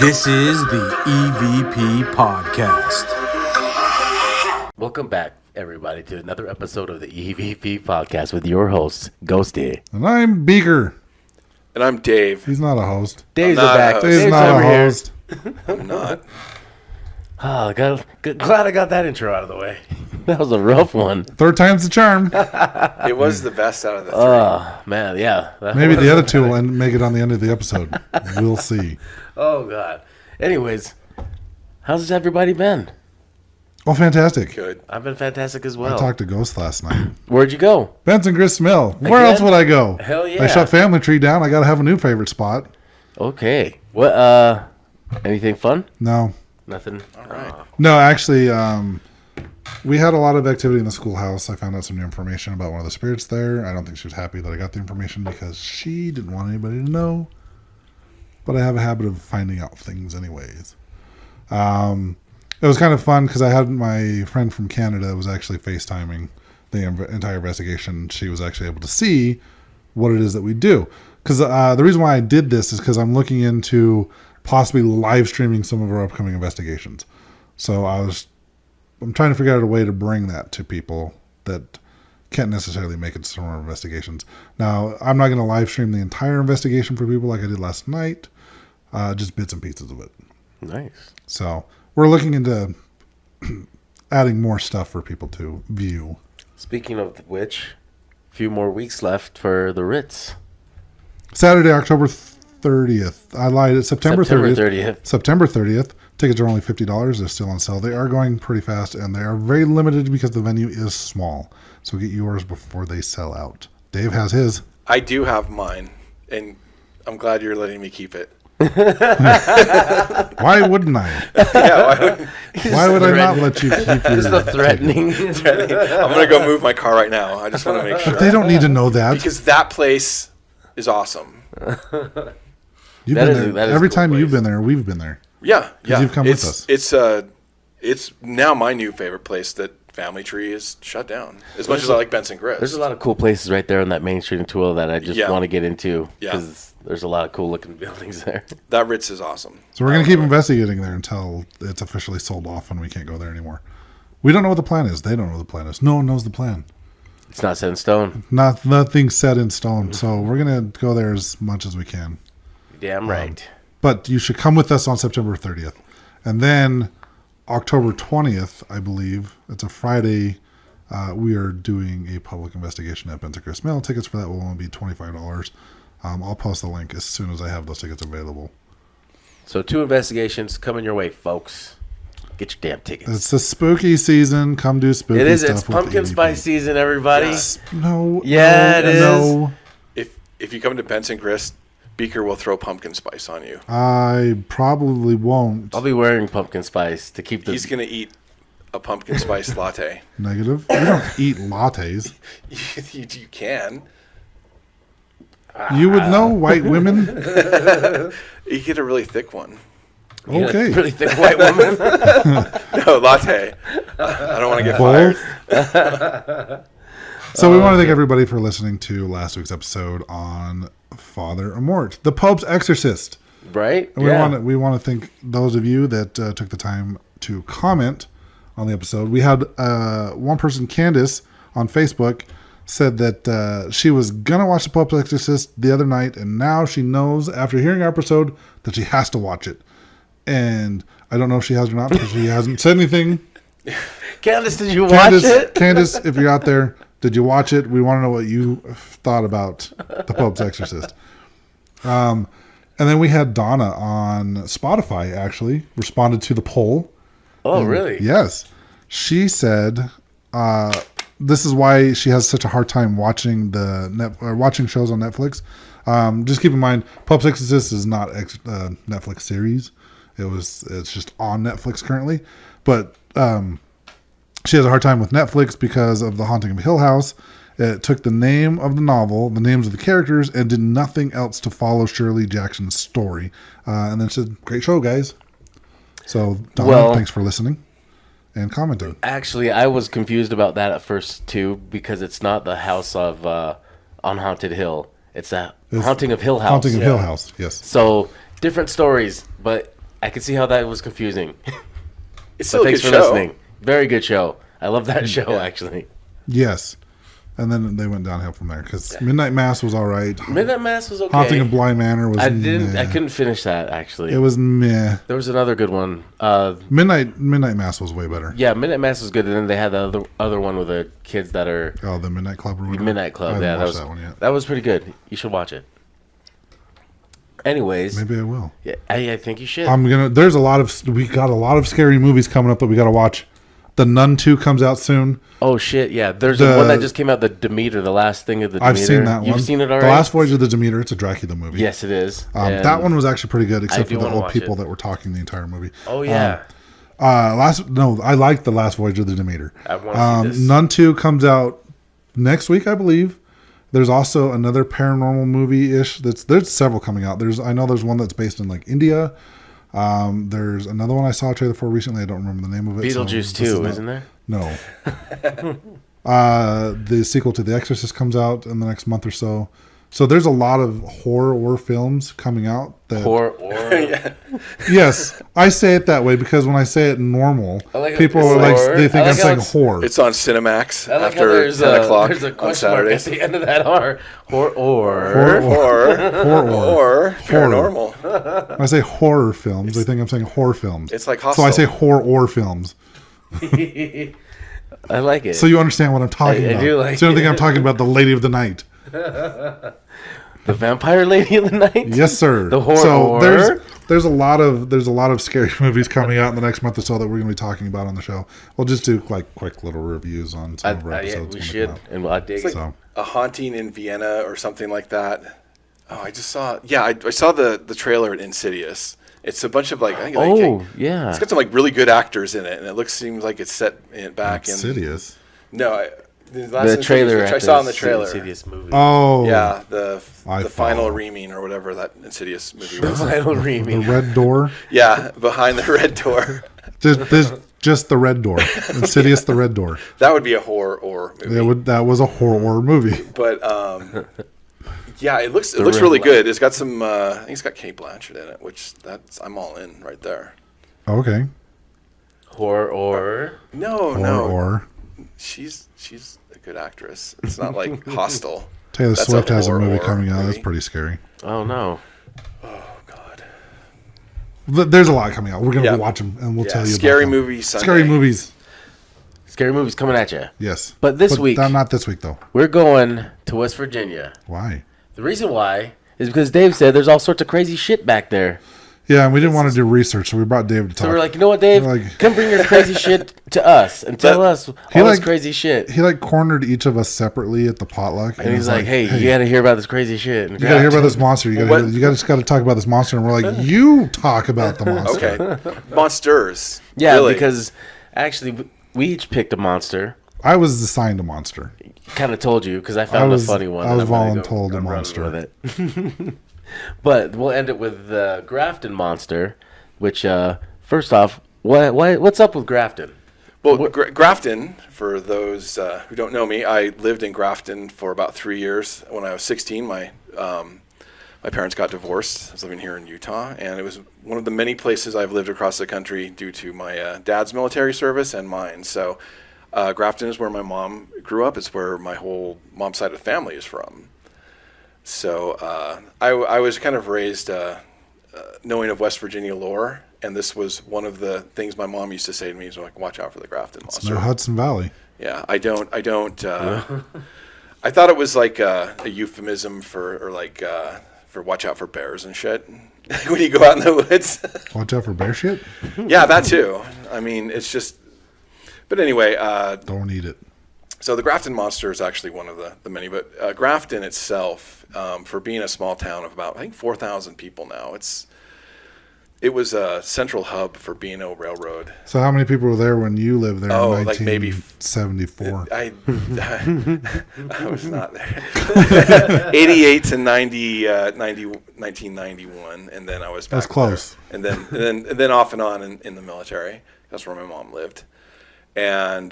This is the EVP Podcast. Welcome back, everybody, to another episode of the EVP Podcast with your hosts, Ghosty. And I'm Beaker. And I'm Dave. He's not a host. Dave's I'm not back. a host. Dave's not a host. I'm not. Oh, glad I got that intro out of the way. That was a rough one. Third time's the charm. It was the best out of the three. Oh, man, yeah. Maybe the other two will make it on the end of the episode. We'll see. Oh, God. Anyways, how's everybody been? Oh, fantastic. Good. I've been fantastic as I well. talked to Ghost last night. Where'd you go? Benson Grist Mill. Where Again? else would I go? Hell yeah. I shut Family Tree down. I got to have a new favorite spot. Okay. What, anything fun? No. Nothing? All right. No, actually, we had a lot of activity in the schoolhouse. I found out some new information about one of the spirits there. I don't think she was happy that I got the information because she didn't want anybody to know. But I have a habit of finding out things anyways. It was kind of fun because I had my friend from Canada was actually FaceTiming the entire investigation. She was actually able to see what it is that we do. Because the reason why I did this is because I'm looking into possibly live streaming some of our upcoming investigations. So I'm trying to figure out a way to bring that to people that can't necessarily make it to some of our investigations. Now, I'm not going to live stream the entire investigation for people like I did last night, just bits and pieces of it. Nice. So we're looking into adding more stuff for people to view. Speaking of which, a few more weeks left for the Ritz. Saturday, October 30th. I lied. It's September 30th. September 30th. Tickets are only $50. They're still on sale. They are going pretty fast, and they are very limited because the venue is small. So get yours before they sell out. Dave has his. I do have mine, and I'm glad you're letting me keep it. Why wouldn't I? Yeah, Why would I not let you keep your It's the threatening. I'm going to go move my car right now. I just want to make sure. They don't need to know that. Because that place is awesome. You've that been is- there. that is a Every cool time you've place. been there, we've been there. Yeah. you've come with us. It's now my new favorite place that Family Tree is shut down. As much as I like Benson Grist. There's a lot of cool places right there on that main street in Tooele that I just Yeah. want to get into Yeah. because there's a lot of cool looking buildings there. That Ritz is awesome. So we're going to keep investigating there until it's officially sold off and we can't go there anymore. We don't know what the plan is. They don't know what the plan is. No one knows the plan. It's not set in stone. Nothing's set in stone. So we're going to go there as much as we can. Damn right. But you should come with us on September 30th. And then October 20th, I believe, it's a Friday, we are doing a public investigation at Benson Grist Mill. Tickets for that will only be $25. I'll post the link as soon as I have those tickets available. So 2 investigations coming your way, folks. Get your damn tickets. It's the spooky season. Come do spooky It is. stuff It's with pumpkin the spice EVP. season, everybody. No. Yeah, it is. No. If you come to Benson Grist, Beaker will throw pumpkin spice on you. I probably won't. I'll be wearing pumpkin spice to keep the. He's going to eat a pumpkin spice latte. Negative. We don't eat lattes. You can. You would know, white women. You get a really thick one. Yeah, Okay. really thick white woman. No, latte. I don't want to get fired. So we want to thank everybody for listening to last week's episode on Father Amort, the Pope's exorcist. Right? And we want to thank those of you that took the time to comment on the episode. We had one person, Candace, on Facebook, said that she was going to watch the Pope's exorcist the other night, and now she knows, after hearing our episode, that she has to watch it. And I don't know if she has or not because she hasn't said anything. Candace, did you watch it? Candace, if you're out there, did you watch it? We want to know what you thought about the Pope's exorcist. And then we had Donna on Spotify, actually, responded to the poll. Oh, really? Yes. She said this is why she has such a hard time watching watching shows on Netflix. Just keep in mind, Pope's Exorcist is not a Netflix series. It's just on Netflix currently. But she has a hard time with Netflix because of The Haunting of Hill House. It took the name of the novel, the names of the characters, and did nothing else to follow Shirley Jackson's story. And then she said, great show, guys. So, Donna, thanks for listening and commenting. Actually, I was confused about that at first, too, because it's not the house of on Haunted Hill. It's Haunting of Hill House. Haunting of Hill House, yes. So, different stories, but I can see how that was confusing. It's still a Thanks good for show. listening. Very good show. I love that show, actually. Yes. And then they went downhill from there because Midnight Mass was all right. Midnight Mass was okay. Haunting of Bly Manor was I meh. couldn't finish that, actually. It was meh. There was another good one. Midnight Mass was way better. Yeah, Midnight Mass was good, and then they had the other one with the kids that are Oh, the Midnight Club or whatever? Midnight Club. I Yeah, haven't watched that one yet. that was pretty good. You should watch it. Anyways, Maybe I will. yeah, I think you should. There's we got a lot of scary movies coming up that we got to watch. The Nun 2 comes out soon. Oh shit, yeah. There's one that just came out, the Demeter, the last thing of the Demeter. I've seen that one. You've seen it already? The Last Voyage of the Demeter. It's a Dracula movie. Yes, it is. That one was actually pretty good, except do for the wanna old watch people it. that were talking the entire movie. Oh yeah. I like The Last Voyage of the Demeter. I want to see this. Nun 2 comes out next week, I believe. There's also another paranormal movie-ish. There's several coming out. I know there's one that's based in like India. There's another one I saw a trailer for recently. I don't remember the name of it. Beetlejuice 2, isn't there? No. The sequel to The Exorcist comes out in the next month or so. So there's a lot of horror films coming out. Yes, I say it that way because when I say it normal, like people how are like horror. they think I I'm like how saying it's- horror. It's on Cinemax I like how after 10 o'clock there's a on question mark at Saturdays. the end of that R. Horror. Or paranormal. When I say horror films, they think I'm saying horror films. It's like So I Hostel. say horror films. I like it. So you understand what I'm talking I about. do like so you don't think it. I'm talking about the Lady of the Night. The Vampire Lady of the Night? Yes, sir. The horror. So there's a lot of scary movies coming out in the next month or so that we're going to be talking about on the show. We'll just do like quick little reviews on some of our episodes. we when they should. come out. And I dig it. So A Haunting in Vienna or something like that. Oh, I just saw. Yeah, I saw the trailer at Insidious. It's a bunch of like. I think, yeah. It's got some like really good actors in it, and it seems like it's set back in. Insidious. No, the last The trailer Insidious, which I at saw in the the trailer. Insidious movie. Oh, Yeah, the I final follow. reaming or whatever that Insidious movie The was. final The remake. red door. Yeah, behind the red door. Just the red door. Insidious, the red door. That would be a horror movie. That was a horror movie. But yeah, it looks The really red good. It's got some. I think it's got Kate Blanchett in it, which I'm all in right there. Okay. Horror. No. She's a good actress. It's not like Hostel. Taylor That's Swift a has a horror movie coming out. That's movie. pretty scary. Oh, no. Oh God. There's a lot coming out. We're going to Yeah. watch them, and we'll Yeah, tell you Scary about them. Movie Sunday. Scary movies. Scary movies coming at you. Yes. But this week- Not this week, though. We're going to West Virginia. Why? The reason why is because Dave said there's all sorts of crazy shit back there. Yeah, and we didn't want to do research, so we brought David to talk. So we're like, you know what, Dave? We're like- Come bring your crazy shit to us and tell us all this like- crazy shit. He cornered each of us separately at the potluck, And he's like, hey, you got to hear about this crazy shit. And you got to hear about this monster. You just got to talk about this monster. And we're like, you talk about the monster. Okay. Monsters. Yeah, Really? because actually we each picked a monster. I was assigned a monster. Kind of told you because I found a funny one. I and was I'm gonna voluntold a I'm running monster. with it. But we'll end it with the Grafton monster, which first off, what's up with Grafton? Well, Grafton, for those who don't know me, I lived in Grafton for about 3 years. When I was 16, my parents got divorced. I was living here in Utah, and it was one of the many places I've lived across the country due to my dad's military service and mine. So Grafton is where my mom grew up. It's where my whole mom's side of the family is from. So I was kind of raised knowing of West Virginia lore, and this was one of the things my mom used to say to me, is like, watch out for the Grafton monster. No Hudson Valley. Yeah, I don't. I thought it was like a euphemism for watch out for bears and shit when you go out in the woods. Watch out for bear shit. Yeah, that too. I mean, it's just. But anyway, Don't eat it. so the Grafton monster is actually one of the many. But Grafton itself, for being a small town of about, I think, 4,000 people now, it was a central hub for B&O Railroad. So how many people were there when you lived there Oh, in like maybe 1974? I was not there. 88 to 1991, and then I was back That's close. there. And then off and on in the military. That's where my mom lived. And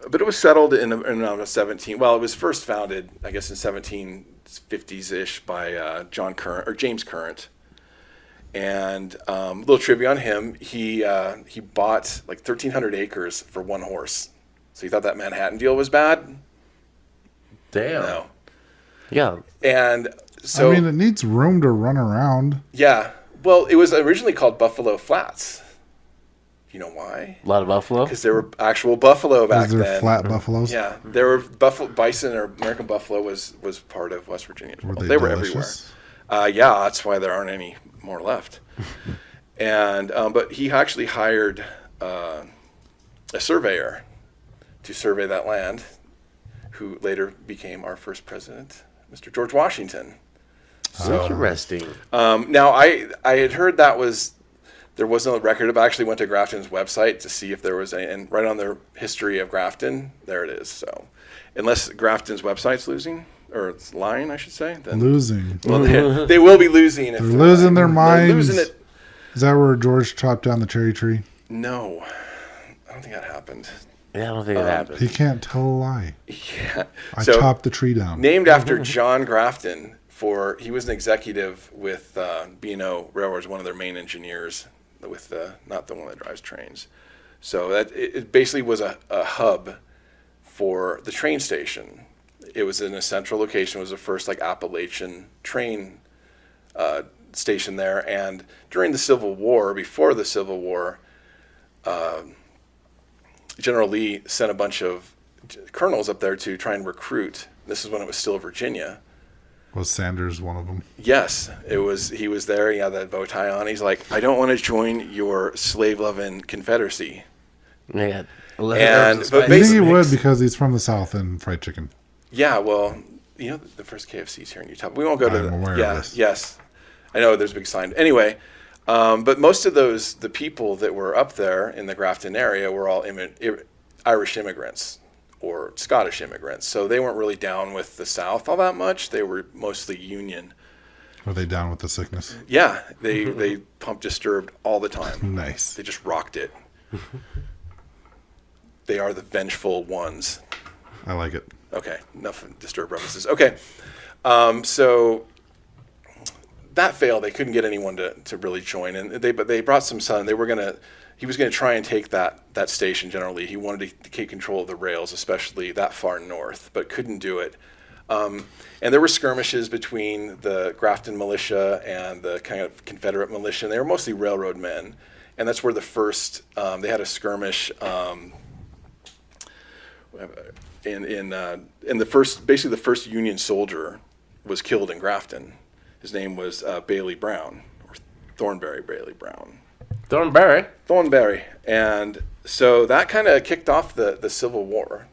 but it was settled in around 17. Well, it was first founded, I guess, in 1750s-ish by James Current. And little trivia on him, he bought like 1,300 acres for one horse. So you thought that Manhattan deal was bad? Damn. No. Yeah. And so I mean, it needs room to run around. yeah. Well, it was originally called Buffalo Flats. You know why? A lot of buffalo. Because there were actual buffalo back Is there then. flat buffaloes? Yeah, there were bison or American buffalo was part of West Virginia. Were They were delicious? everywhere. Yeah, that's why there aren't any more left. And but he actually hired a surveyor to survey that land, who later became our first president, Mr. George Washington. So Interesting. now I had heard there was no record of it. I actually went to Grafton's website to see if there was any, and right on their history of Grafton, there it is. So unless Grafton's website's losing, or it's lying, I should say. Then, Losing. well, they will be losing. If They're losing their They're minds. losing it. Is that where George chopped down the cherry tree? No, I don't think that happened. Yeah, I don't think it happened. He can't tell a lie. Yeah. I So, chopped the tree down. named after John Grafton, he was an executive with B&O Railroads, one of their main engineers, with not the one that drives trains. So that it basically was a hub for the train station. It was in a central location. It was the first like Appalachian train station there. And during the Civil War, before the Civil War, General Lee sent a bunch of colonels up there to try and recruit. This is when it was still Virginia. Was Sanders one of them? Yes, it was. He was there. He had that bow tie on. He's like, I don't want to join your slave-loving Confederacy. Yeah. And- but I think he Basically- would because he's from the South and fried chicken. Yeah, well, you know, the first KFC's here in Utah. We won't go to I'm aware of yeah, this. yes. I know there's a big sign. Anyway, but most of the people that were up there in the Grafton area were all Irish immigrants or Scottish immigrants. So they weren't really down with the South all that much. They were mostly Union. Were they down with the sickness? Yeah, they pumped Disturbed all the time. Nice. They just rocked it. They are the vengeful ones. I like it. Okay, enough Disturbed references. Okay, so that failed. They couldn't get anyone to really join, but they brought some son. He was gonna try and take that station. Generally, he wanted to take control of the rails, especially that far north, but couldn't do it. And there were skirmishes between the Grafton militia and the kind of Confederate militia. And they were mostly railroad men, and that's where the first they had a skirmish. In the first Union soldier was killed in Grafton. His name was Bailey Brown, or Thornberry Bailey Brown. Thornberry. And so that kind of kicked off the Civil War.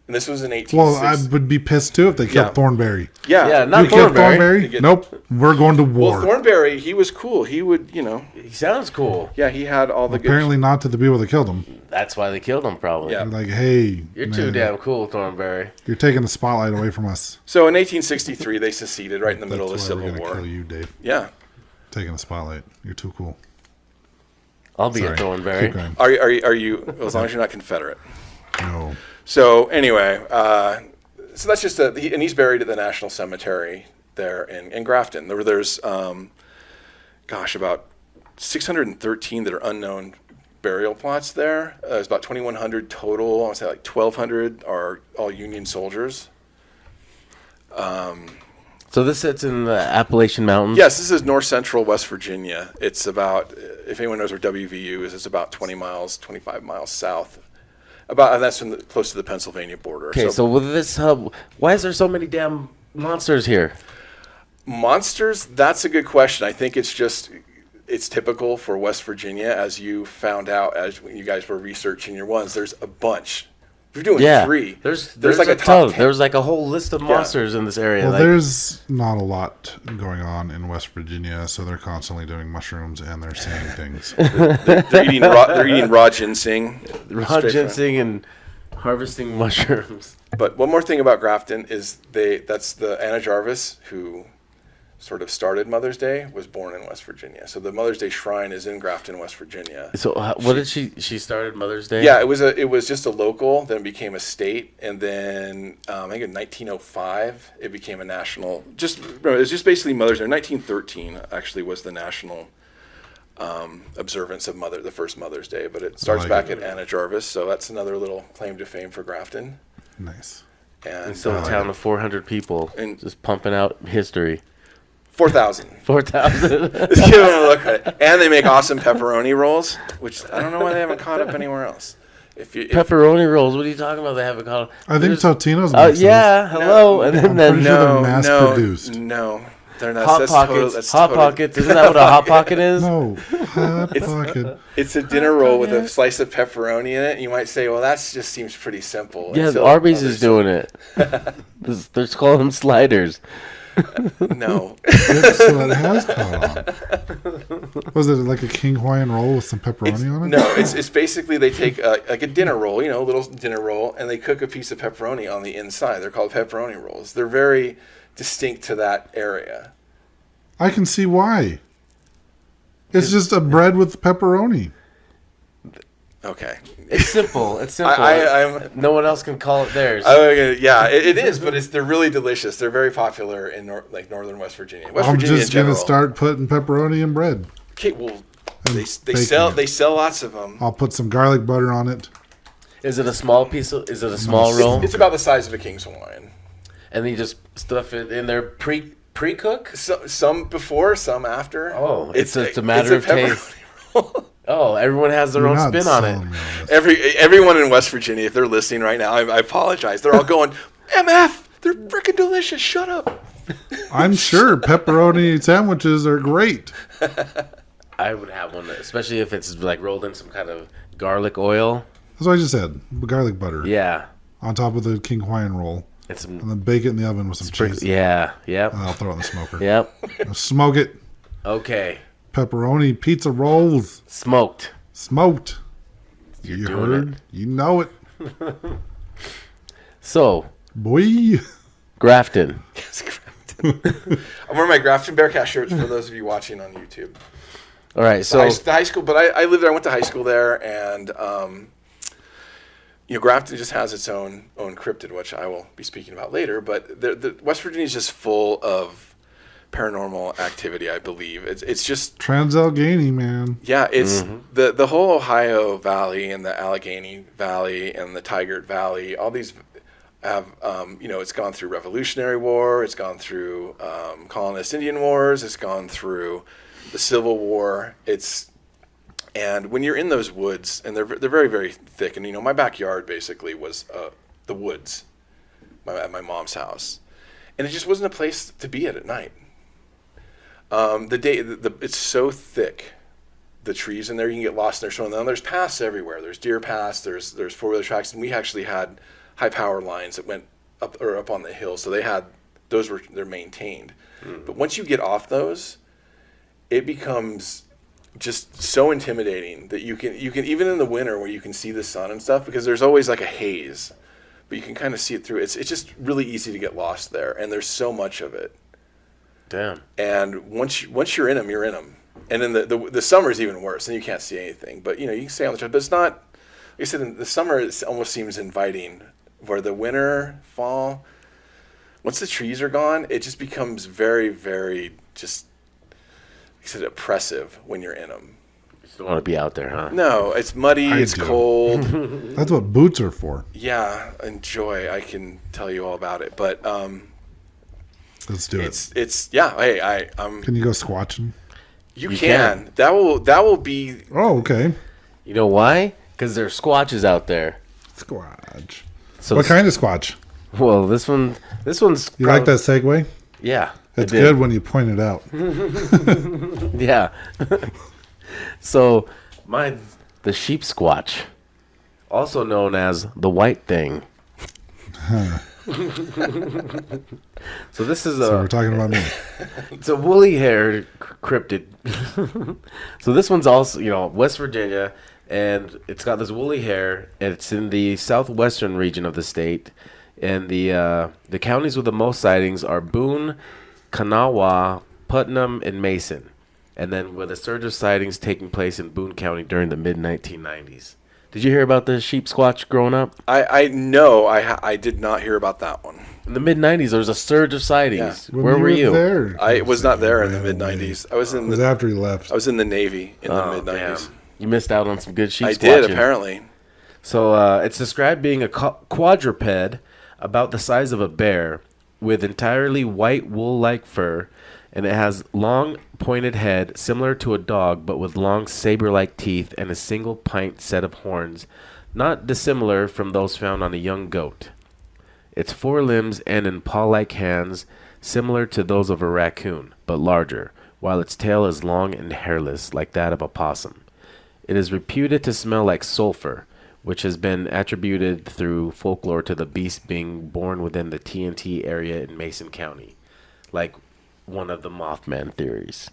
And this was in 1860. Well, I would be pissed too if they killed Yeah. Thornberry. Yeah, You not killed Thornberry. Thornberry? Nope. We're going to war. Well, Thornberry, he was cool. He would, He sounds cool. yeah, he had all the Apparently not to the people that killed him. That's why they killed him, probably. Yeah. They're like, hey, You're man, too damn cool, Thornberry. You're taking the spotlight away from us. So in 1863, they seceded right in the middle of the That's why Civil we're gonna War. kill you, Dave. Yeah. Taking the spotlight. You're too cool. I'll be Sorry. a Thornberry. Keep going. Are you? As long as you're not Confederate. No. So anyway, so that's just and he's buried at the National Cemetery there in Grafton. There's about 613 that are unknown burial plots there. There's about 2,100 total. I want to say like 1,200 are all Union soldiers. So this sits in the Appalachian Mountains? Yes, this is north central West Virginia. It's about, if anyone knows where WVU is, it's about 20 miles, 25 miles south. And that's close to the Pennsylvania border. Okay, so with this hub, why is there so many damn monsters here? Monsters, that's a good question. I think it's typical for West Virginia, as you found out as you guys were researching your ones. There's a bunch. We're doing three. There's like a a top ton. 10. There's like a whole list of monsters in this area. Well, like, there's not a lot going on in West Virginia, so they're constantly doing mushrooms and they're seeing things. They're eating raw ginseng. raw straight from- ginseng and harvesting mushrooms. But one more thing about Grafton is that's the Anna Jarvis who sort of started Mother's Day was born in West Virginia. So the Mother's Day Shrine is in Grafton, West Virginia. So what did she started Mother's Day? Yeah, it was just a local, then it became a state, and then I think in 1905 it became a national. It was just basically Mother's Day. 1913 actually was the national observance of the first Mother's Day, but it starts back at Anna Jarvis, so that's another little claim to fame for Grafton. Nice. And so a town of 400 people and just pumping out history. 4,000. 4,000. And they make awesome pepperoni rolls, which I don't know why they haven't caught up anywhere else. Pepperoni rolls? What are you talking about? They haven't caught up. I think Totino's. Yeah. Hello. And then pretty sure they're mass-produced. No, they're not. Hot Pockets. Hot Pockets. Isn't that what a Hot Pocket is? No, Hot Pocket. It's a dinner roll with a slice of pepperoni in it. And you might say, well, that just seems pretty simple. Yeah, the Arby's is doing it. They're calling them sliders. No. So it has caught on. Was it like a King Hawaiian roll with some pepperoni on it? No, it's basically they take like a dinner roll, a little dinner roll, and they cook a piece of pepperoni on the inside. They're called pepperoni rolls. They're very distinct to that area. I can see why. It's just a bread with pepperoni. Okay. It's simple. No one else can call it theirs. Yeah, it is, but they're really delicious. They're very popular in northern West Virginia. I'm just gonna start putting pepperoni in bread. Okay, well, they sell lots of them. I'll put some garlic butter on it. Is it a small piece? Is it a small roll? It's about the size of a King's Hawaiian. And then you just stuff it in there pre-cook? Some before, some after. Oh, it's a matter of taste. Oh, everyone has their own spin on it. Everyone in West Virginia, if they're listening right now, I apologize. They're all going, MF, they're freaking delicious. Shut up. I'm sure pepperoni sandwiches are great. I would have one, especially if it's like rolled in some kind of garlic oil. That's what I just said. Garlic butter. Yeah. On top of the King Hawaiian roll. And then bake it in the oven with some cheese. Yeah. Yep. And I'll throw it in the smoker. Yep. Smoke it. Okay. Pepperoni pizza rolls. Smoked. You heard? It. You know it. So. Boy. Grafton. Yes, Grafton. I'm wearing my Grafton Bearcat shirts for those of you watching on YouTube. All right. So. The high school, but I lived there. I went to high school there, and Grafton just has its own cryptid, which I will be speaking about later. But the West Virginia is just full of paranormal activity, I believe. It's just Trans-Allegheny, man. Yeah, it's the whole Ohio Valley and the Allegheny Valley and the Tigard Valley. All these have it's gone through Revolutionary War, it's gone through colonist Indian wars, it's gone through the Civil War. And when you're in those woods, and they're very, very thick, and my backyard basically was the woods at my mom's house, and it just wasn't a place to be at night. It's so thick, the trees in there, you can get lost in there. So now there's paths everywhere. There's deer paths, there's four-wheeler tracks, and we actually had high power lines that went up on the hill. So they're maintained. But once you get off those, it becomes just so intimidating that you can even in the winter where you can see the sun and stuff, because there's always like a haze, but you can kind of see it through. It's just really easy to get lost there, and there's so much of it. Damn. And once you're in them, you're in them. And then the summer is even worse, and you can't see anything. But you can stay on the trail. But it's not. Like I said, in the summer it almost seems inviting. Where the winter, fall, once the trees are gone, it just becomes very, very just, like I said, oppressive when you're in them. You just don't want to be out there, huh? No, it's muddy. It's cold. That's what boots are for. Yeah, enjoy. I can tell you all about it, but let's do it. It's yeah. Hey, Can you go squatching? You can. That will be. Oh, okay. You know why? Because there's squatches out there. Squatch. So what kind of squatch? Well, this one's. You like that segue? Yeah. It's good when you point it out. Yeah. So, the sheep squatch, also known as the white thing. So this is So we're talking about me. It's a woolly-haired cryptid. So this one's also, West Virginia, and it's got this woolly hair, and it's in the southwestern region of the state. And the counties with the most sightings are Boone, Kanawha, Putnam, and Mason. And then with a surge of sightings taking place in Boone County during the mid-1990s. Did you hear about the sheep squatch growing up? I know. I did not hear about that one. In the mid-90s, there was a surge of sightings. When Where were you? There, I was not there in the Right mid-90s. It was after he left. I was in the Navy in the Oh, mid-90s. damn. You missed out on some good sheep I squatching. did, apparently. So it's described being a quadruped about the size of a bear with entirely white wool-like fur, and it has long pointed head similar to a dog but with long saber-like teeth and a single pint set of horns, not dissimilar from those found on a young goat. Its forelimbs end in paw-like hands similar to those of a raccoon but larger, while its tail is long and hairless like that of a possum. It is reputed to smell like sulfur, which has been attributed through folklore to the beast being born within the TNT area in Mason County, like one of the Mothman theories.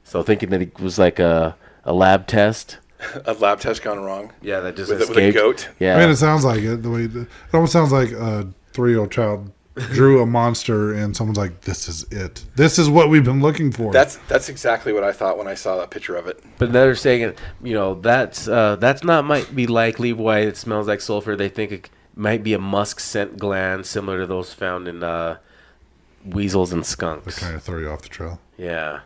So thinking that it was like a lab test. A lab test gone wrong. Yeah, that just With escaped. a goat. Yeah. I mean, it sounds like it. It almost sounds like a 3-year-old child drew a monster and someone's like, "This is it. This is what we've been looking for." That's exactly what I thought when I saw that picture of it. But they're saying, that's not might be likely why it smells like sulfur. They think it might be a musk scent gland similar to those found in weasels and They skunks. kind of throw you off the trail. Yeah.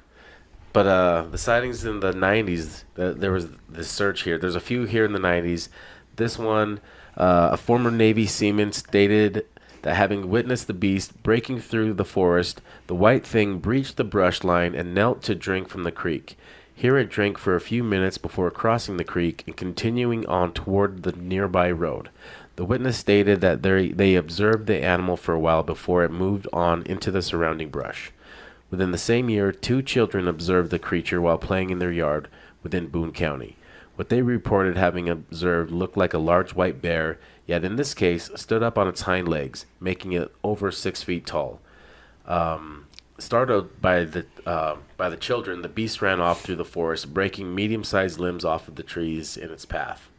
But the sightings in the 90s, there was this search here. There's a few here in the 90s. This one, a former Navy seaman stated that having witnessed the beast breaking through the forest, the white thing breached the brush line and knelt to drink from the creek. Here it drank for a few minutes before crossing the creek and continuing on toward the nearby road. The witness stated that they observed the animal for a while before it moved on into the surrounding brush. Within the same year, 2 children observed the creature while playing in their yard within Boone County. What they reported having observed looked like a large white bear, yet in this case stood up on its hind legs, making it over 6 feet tall. Startled by the children, the beast ran off through the forest, breaking medium-sized limbs off of the trees in its path.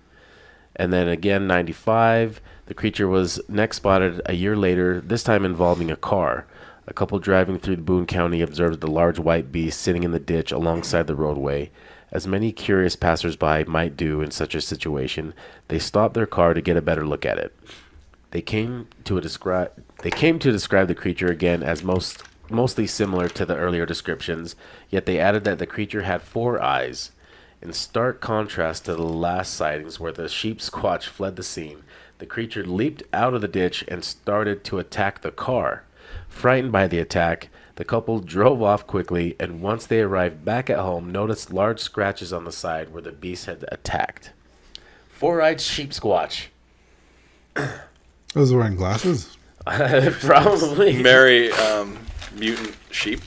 And then again, 95, the creature was next spotted a year later, this time involving a car. A couple driving through Boone County observed the large white beast sitting in the ditch alongside the roadway. As many curious passersby might do in such a situation, they stopped their car to get a better look at it. They came to describe the creature again as mostly similar to the earlier descriptions, yet they added that the creature had 4 eyes. In stark contrast to the last sightings where the sheep squatch fled the scene, the creature leaped out of the ditch and started to attack the car. Frightened by the attack, the couple drove off quickly, and once they arrived back at home, noticed large scratches on the side where the beast had attacked. 4-eyed sheep squatch. I was wearing glasses. Probably. Merry mutant sheep.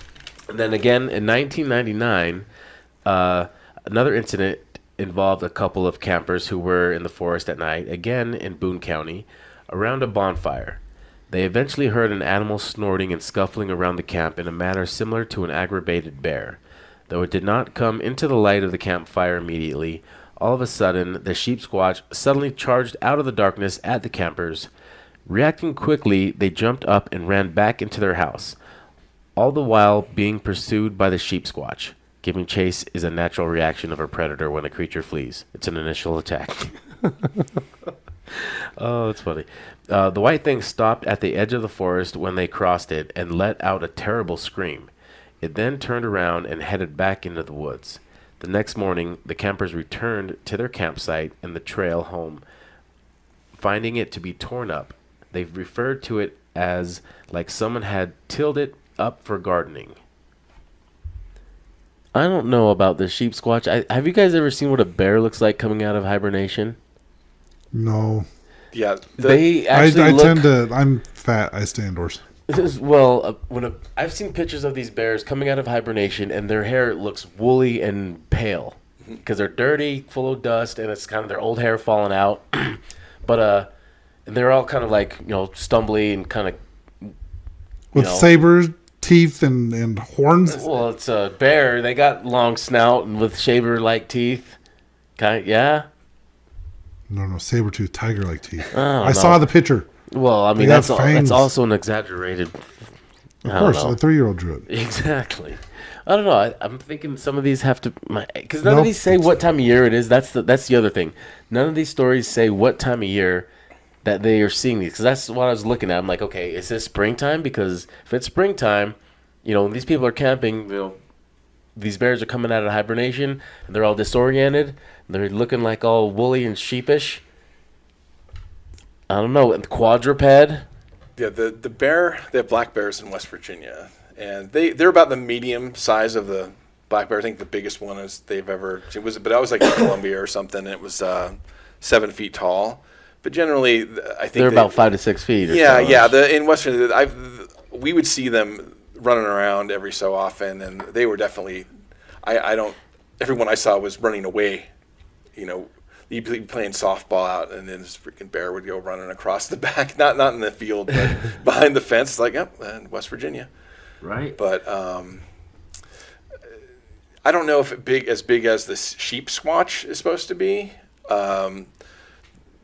And then again, in 1999, another incident involved a couple of campers who were in the forest at night, again in Boone County, around a bonfire. They eventually heard an animal snorting and scuffling around the camp in a manner similar to an aggravated bear. Though it did not come into the light of the campfire immediately, all of a sudden, the sheep squatch suddenly charged out of the darkness at the campers. Reacting quickly, they jumped up and ran back into their house, all the while being pursued by the sheep squatch. Giving chase is a natural reaction of a predator when a creature flees. It's an initial attack. Oh, that's funny. The white thing stopped at the edge of the forest when they crossed it and let out a terrible scream. It then turned around and headed back into the woods. The next morning, the campers returned to their campsite and the trail home, finding it to be torn up. They referred to it as like someone had tilled it up for gardening. I don't know about the sheep squatch. Have you guys ever seen what a bear looks like coming out of hibernation? No. Yeah. They actually I'm fat. I stay indoors. Well, I've seen pictures of these bears coming out of hibernation, and their hair looks woolly and pale because they're dirty, full of dust, and it's kind of their old hair falling out. But they're all kind of like stumbly and kind of with sabers, teeth, and horns. Well, it's a bear. They got long snout and with saber-like teeth. Yeah. No, saber-tooth tiger-like teeth. I saw the picture. Well, I mean, that's also an exaggerated. Of course, a 3-year-old drew it. Exactly. I don't know. I'm thinking some of these have to, because none of Nope. these say what time of year it is. That's the other thing. None of these stories say what time of year that they are seeing these. Because that's what I was looking at. I'm like, okay, is this springtime? Because if it's springtime, these people are camping. These bears are coming out of hibernation, and they're all disoriented. They're looking like all woolly and sheepish. I don't know. And the quadruped. Yeah, the bear, they have black bears in West Virginia, and they're about the medium size of the black bear. I think the biggest one is they've ever seen but I was like in Columbia or something, and it was 7 feet tall. But generally, I think They're about 5 to 6 feet. Yeah, in West Virginia, we would see them running around every so often, and they were definitely. Everyone I saw was running away. You'd be playing softball out, and then this freaking bear would go running across the back, not in the field, but behind the fence. It's like, yep, in West Virginia. Right. But I don't know if as big as the sheep squatch is supposed to be.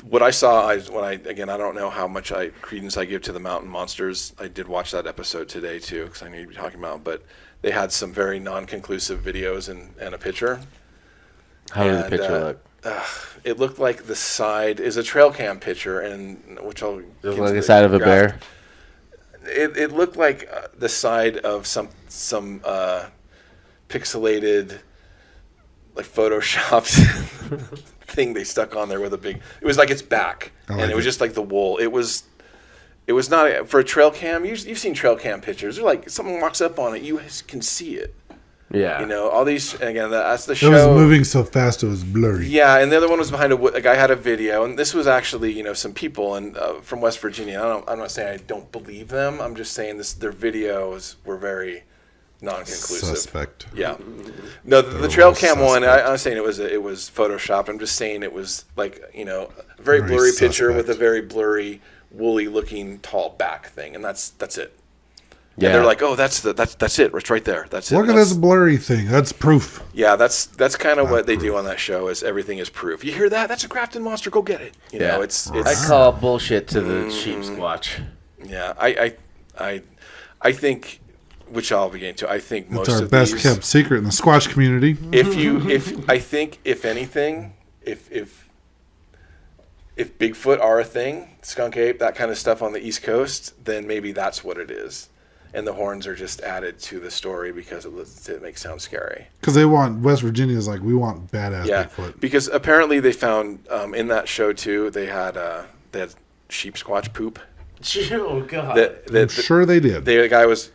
What I saw, I don't know how much credence I give to the mountain monsters. I did watch that episode today too, because I knew you'd be talking about. But they had some very non-conclusive videos and a picture. How did the picture look? It looked like the side is a trail cam picture, and which I'll. It looked like the side of a bear. It looked like the side of some pixelated, like photoshopped thing they stuck on there with a big. It was like its back, and it was just like the wool. It was not for a trail cam. You've seen trail cam pictures. They're like someone walks up on it, you can see it. Yeah. All these, and again, that's the show. It was moving so fast it was blurry. Yeah, and the other one was behind a guy had a video, and this was actually, some people from West Virginia. I'm not saying I don't believe them. I'm just saying their videos were very non-conclusive. Suspect. Yeah. No, the trail cam one, I'm saying it was photoshopped. I'm just saying it was like, a very blurry picture with a very blurry, woolly looking tall back thing, and that's it. Yeah, and they're like, oh, that's it. It's right there. That's it. Look at this blurry thing. That's proof. Yeah, that's kind of what they do on that show. Is everything is proof. You hear that? That's a Grafton monster. Go get it. It's. I call bullshit to the sheep squatch. Yeah, I think, which I'll be getting to. I think most it's our of best these, kept secret in the Squatch community. if anything, if Bigfoot are a thing, skunk ape, that kind of stuff on the East Coast, then maybe that's what it is. And the horns are just added to the story because it makes it sound scary. Because they want, West Virginia's like, we want badass Bigfoot. Because apparently they found, in that show too, they had sheep squatch poop. Oh, God. I'm sure they did. The guy was...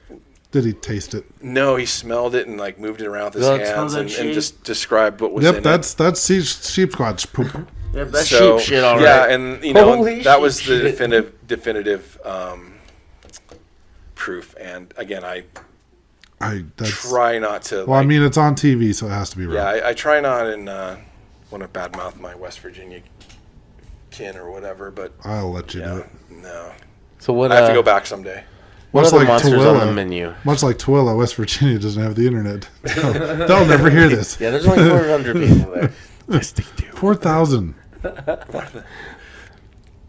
Did he taste it? No, he smelled it and moved it around with his hands and just described what was in it. Yep, that's sheep squatch poop. Yep, that's sheep shit, all right. Yeah, and that was the definitive proof. And again, I try not to. Well, I mean, it's on TV, so it has to be real. Yeah, I try not and want to badmouth my West Virginia kin or whatever, but I'll let you do it. No. So what? I have to go back someday. What much other like monsters Tooele, on the menu? Much like Tooele, West Virginia doesn't have the internet. They'll never hear this. Yeah, there's only 400 people there. Yes, they do. 4,000.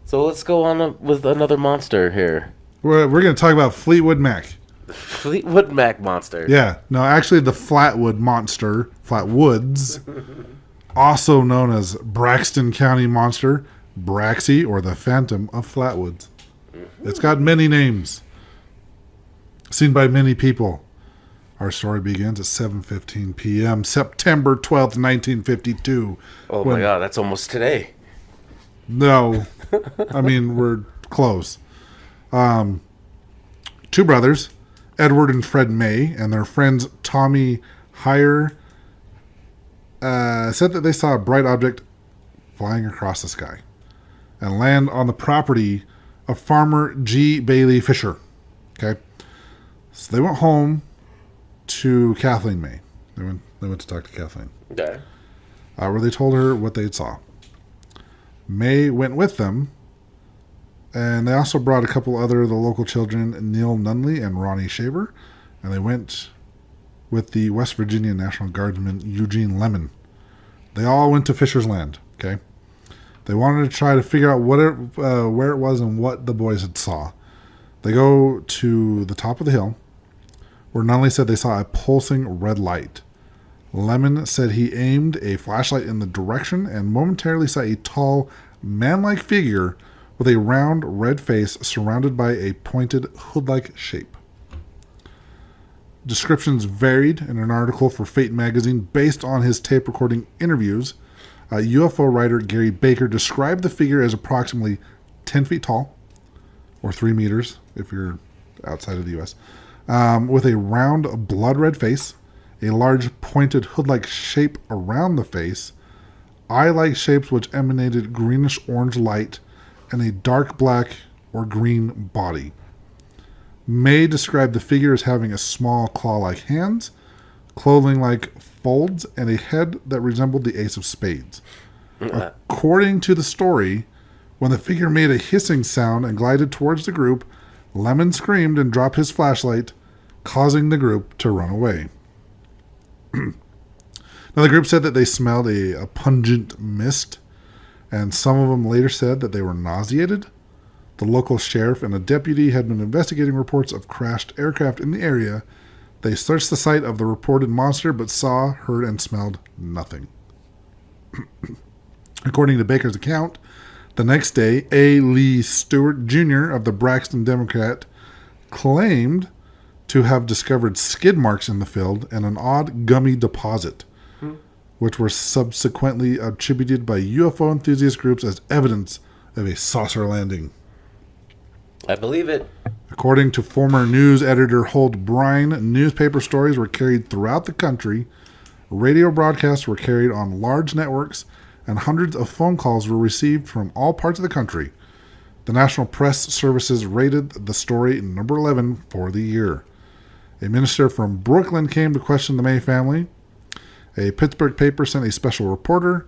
So let's go on with another monster here. We're going to talk about Fleetwood Mac. Fleetwood Mac monster. Yeah. No, actually, the Flatwood monster, Flatwoods, also known as Braxton County Monster, Braxy, or the Phantom of Flatwoods. It's got many names. Seen by many people. Our story begins at 7:15 p.m., September 12th, 1952. Oh, my God. That's almost today. No. I mean, we're close. Two brothers, Edward and Fred May, and their friends Tommy Heyer, said that they saw a bright object flying across the sky and land on the property of farmer G. Bailey Fisher. Okay? So they went home to Kathleen May. They went to talk to Kathleen. Okay. Where they told her what they saw. May went with them, and they also brought a couple other of the local children, Neil Nunley and Ronnie Shaver, and they went with the West Virginia National Guardsman Eugene Lemon. They all went to Fisher's Land. Okay, they wanted to try to figure out where it was and what the boys had saw. They go to the top of the hill, where Nunley said they saw a pulsing red light. Lemon said he aimed a flashlight in the direction and momentarily saw a tall, man-like figure with a round red face surrounded by a pointed hood-like shape. Descriptions varied in an article for Fate magazine based on his tape recording interviews. UFO writer Gary Baker described the figure as approximately 10 feet tall, or 3 meters if you're outside of the U.S., with a round blood red face, a large pointed hood-like shape around the face, eye-like shapes which emanated greenish-orange light, and a dark black or green body. May described the figure as having a small claw-like hands, clothing-like folds, and a head that resembled the ace of spades. According to the story, when the figure made a hissing sound and glided towards the group, Lemon screamed and dropped his flashlight, causing the group to run away. Now, the group said that they smelled a pungent mist, and some of them later said that they were nauseated. The local sheriff and a deputy had been investigating reports of crashed aircraft in the area. They searched the site of the reported monster, but saw, heard, and smelled nothing. According to Baker's account, the next day, A. Lee Stewart Jr. of the Braxton Democrat claimed to have discovered skid marks in the field and an odd gummy deposit, which were subsequently attributed by UFO enthusiast groups as evidence of a saucer landing. I believe it. According to former news editor Holt Brine, newspaper stories were carried throughout the country, radio broadcasts were carried on large networks, and hundreds of phone calls were received from all parts of the country. The National Press Services rated the story number 11 for the year. A minister from Brooklyn came to question the May family. A Pittsburgh paper sent a special reporter.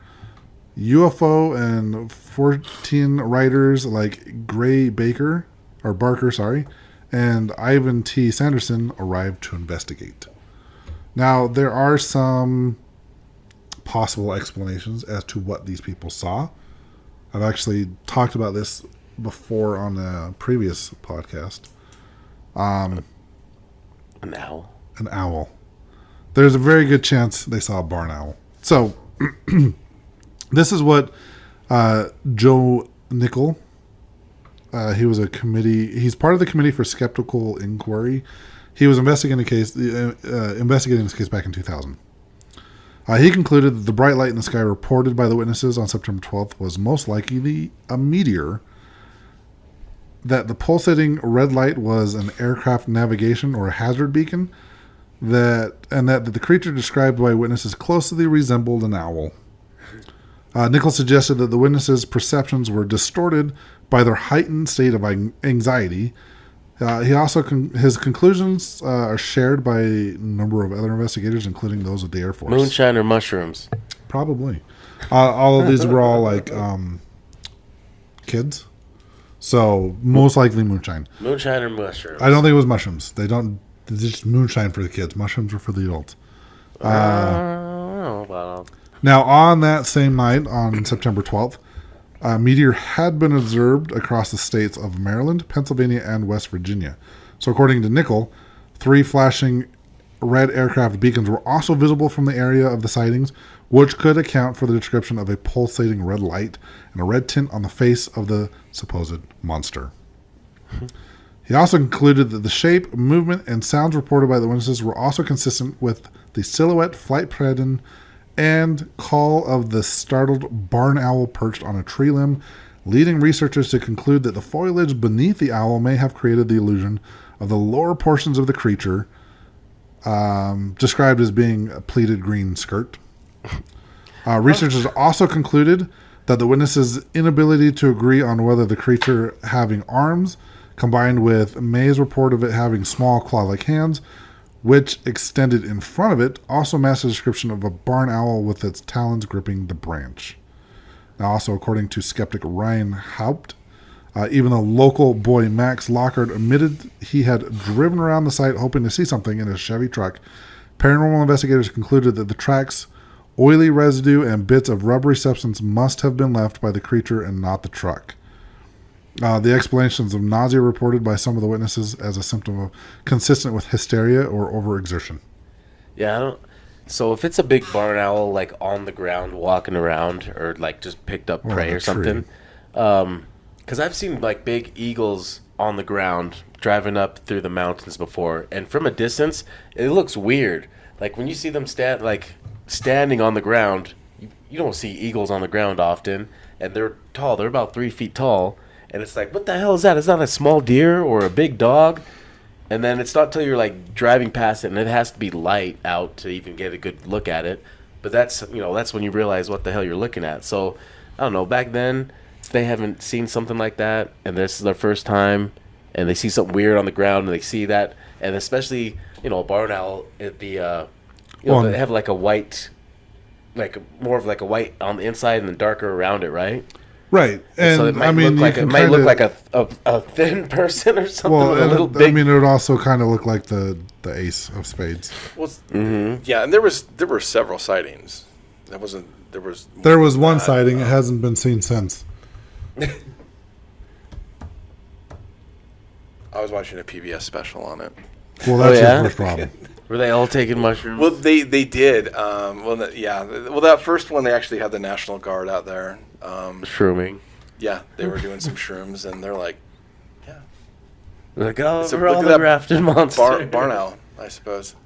UFO and 14 writers like Barker, and Ivan T. Sanderson arrived to investigate. Now, there are some possible explanations as to what these people saw. I've actually talked about this before on a previous podcast. An owl. An owl. There's a very good chance they saw a barn owl. So, this is what Joe Nickel, he was he's part of the Committee for Skeptical Inquiry. He was investigating this case back in 2000. He concluded that the bright light in the sky reported by the witnesses on September 12th was most likely a meteor, that the pulsating red light was an aircraft navigation or a hazard beacon, that the creature described by witnesses closely resembled an owl. Nichols suggested that the witnesses' perceptions were distorted by their heightened state of anxiety. His conclusions are shared by a number of other investigators, including those of the Air Force. Moonshine or mushrooms? Probably. All of these were all like kids. So, most likely moonshine. Moonshine or mushrooms? I don't think it was mushrooms. They're just moonshine for the kids. Mushrooms were for the adults. Well. Now, on that same night, on September 12th, a meteor had been observed across the states of Maryland, Pennsylvania, and West Virginia. So, according to Nickel, 3 flashing red aircraft beacons were also visible from the area of the sightings, which could account for the description of a pulsating red light and a red tint on the face of the supposed monster. He also concluded that the shape, movement, and sounds reported by the witnesses were also consistent with the silhouette, flight pattern, and call of the startled barn owl perched on a tree limb, leading researchers to conclude that the foliage beneath the owl may have created the illusion of the lower portions of the creature, described as being a pleated green skirt. Researchers also concluded that the witnesses' inability to agree on whether the creature having arms, combined with May's report of it having small claw-like hands, which extended in front of it, also matched the description of a barn owl with its talons gripping the branch. Now, also according to skeptic Ryan Haupt, even the local boy Max Lockhart admitted he had driven around the site hoping to see something in a Chevy truck. Paranormal investigators concluded that the tracks, oily residue, and bits of rubbery substance must have been left by the creature and not the truck. The explanations of nausea reported by some of the witnesses as a symptom of consistent with hysteria or overexertion. Yeah, I don't. So if it's a big barn owl like on the ground walking around, or like just picked up prey in a or something, because I've seen like big eagles on the ground driving up through the mountains before, and from a distance it looks weird. Like when you see them standing on the ground, you don't see eagles on the ground often, and they're tall. They're about 3 feet tall, and it's like, what the hell is that? Is that a small deer or a big dog? And then it's not till you're like driving past it, and it has to be light out to even get a good look at it. But that's when you realize what the hell you're looking at. So I don't know. Back then, if they haven't seen something like that, and this is their first time, and they see something weird on the ground, and they see that, and especially a barn owl at the they have like a white, like more of like a white on the inside and then darker around it, right? Right, and so it might look like a thin person or something. Well, with a little big. I mean, it would also kind of look like the ace of spades. Well, yeah, and there were several sightings. There was one sighting. It hasn't been seen since. I was watching a PBS special on it. Well, that's your first problem. Were they all taking mushrooms? Well, they did. Well, that first one they actually had the National Guard out there. Shrooming. Yeah, they were doing some shrooms, and they're like, yeah. Like, oh, So we're all look at the that grafted monster. barn owl, I suppose.